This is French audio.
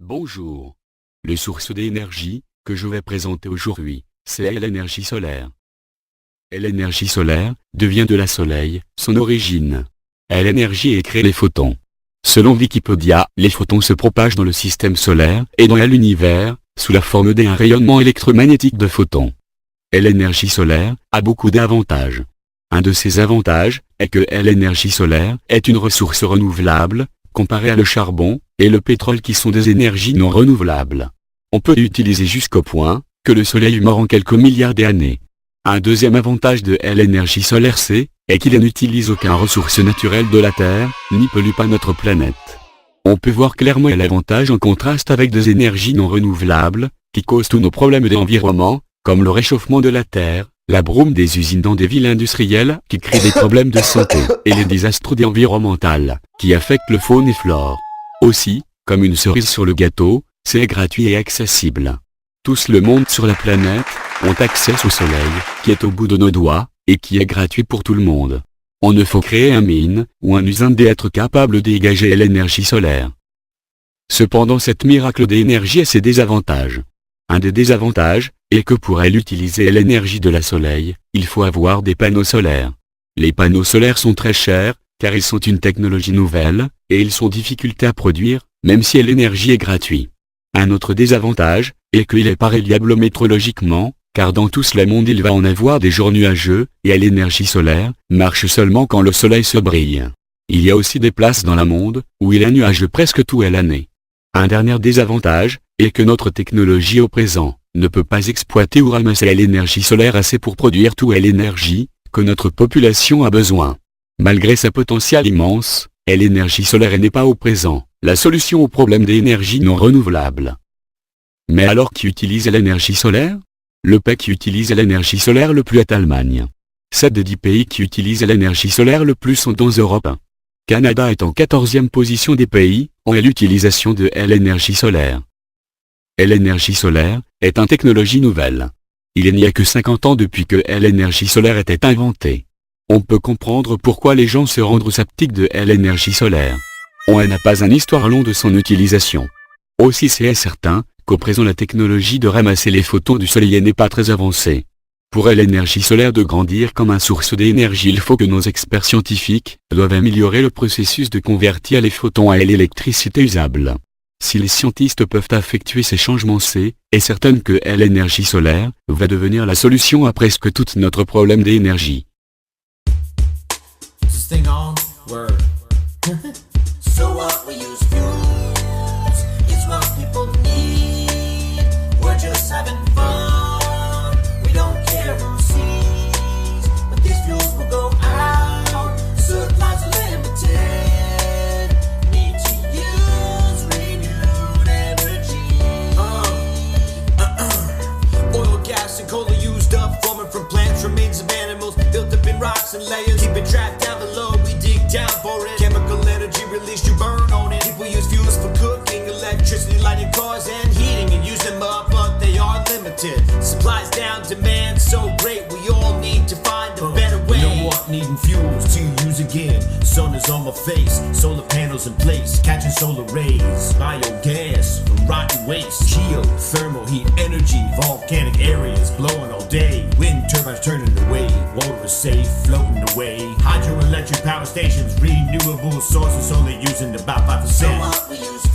Bonjour. Les sources d'énergie que je vais présenter aujourd'hui, c'est l'énergie solaire. L'énergie solaire devient de la soleil, son origine. L'énergie est créée les photons. Selon Wikipédia, les photons se propagent dans le système solaire et dans l'univers, sous la forme d'un rayonnement électromagnétique de photons. L'énergie solaire a beaucoup d'avantages. Un de ces avantages est que l'énergie solaire est une ressource renouvelable, comparée à le charbon et le pétrole qui sont des énergies non renouvelables. On peut l'utiliser jusqu'au point que le soleil meurt en quelques milliards d'années. Un deuxième avantage de l'énergie solaire est qu'il n'utilise aucune ressource naturelle de la Terre, ni pollue pas notre planète. On peut voir clairement l'avantage en contraste avec des énergies non renouvelables, qui causent tous nos problèmes d'environnement, comme le réchauffement de la Terre, la brume des usines dans des villes industrielles qui créent des problèmes de santé, et les désastres environnementaux, qui affectent le faune et flore. Aussi, comme une cerise sur le gâteau, c'est gratuit et accessible. Tous le monde sur la planète ont accès au soleil, qui est au bout de nos doigts, et qui est gratuit pour tout le monde. On ne faut créer un mine, ou un usine d'être capable de dégager l'énergie solaire. Cependant cette miracle d'énergie a ses désavantages. Un des désavantages est que pour utiliser l'énergie de la soleil, il faut avoir des panneaux solaires. Les panneaux solaires sont très chers, car ils sont une technologie nouvelle, et ils sont difficultés à produire, même si l'énergie est gratuite. Un autre désavantage est qu'il est pas reliable météorologiquement, car dans tout le monde il va en avoir des jours nuageux, et l'énergie solaire marche seulement quand le soleil se brille. Il y a aussi des places dans le monde où il est nuageux presque toute l'année. Un dernier désavantage est que notre technologie au présent ne peut pas exploiter ou ramasser l'énergie solaire assez pour produire toute l'énergie que notre population a besoin. Malgré sa potentiel immense, l'énergie solaire n'est pas au présent la solution au problème d'énergie non renouvelable. Mais alors qui utilise l'énergie solaire? Le pays qui utilise l'énergie solaire le plus est l'Allemagne. 7 des 10 pays qui utilisent l'énergie solaire le plus sont en Europe. Canada est en 14e position des pays en l'utilisation de l'énergie solaire. L'énergie solaire est une technologie nouvelle. Il n'y a que 50 ans depuis que l'énergie solaire était inventée. On peut comprendre pourquoi les gens se rendent sceptiques de l'énergie solaire. On n'a pas une histoire longue de son utilisation. Aussi c'est certain qu'au présent la technologie de ramasser les photons du soleil n'est pas très avancée. Pour l'énergie solaire de grandir comme une source d'énergie, il faut que nos experts scientifiques doivent améliorer le processus de convertir les photons à l'électricité usable. Si les scientifiques peuvent effectuer ces changements, c'est certain que l'énergie solaire va devenir la solution à presque tout notre problème d'énergie. So what we use fuels, it's what people need. We're just having fun, we don't care who sees. But these fuels will go out, supplies are limited. Need to use renewed energy. Oil, gas, and coal are used up, forming from plants, remains of animals, built up in rocks and layers. Keep it trapped down below, we dig down for it. Chemical energy released, you burn on it. People use fuels for cooking, electricity, lighting cars and heating, and use them up, but they are limited. Supplies down, demand so great, we all need to find a better way. You know what, needing fuels to use again. Sun is on my face, solar panels in place, catching solar rays. Biogas from rotten waste, geothermal heat energy, volcanic areas blowing all day. Wind turbines turning away, water is safe, floating away. Hydroelectric power stations, renewable sources only using about 5%. So what we use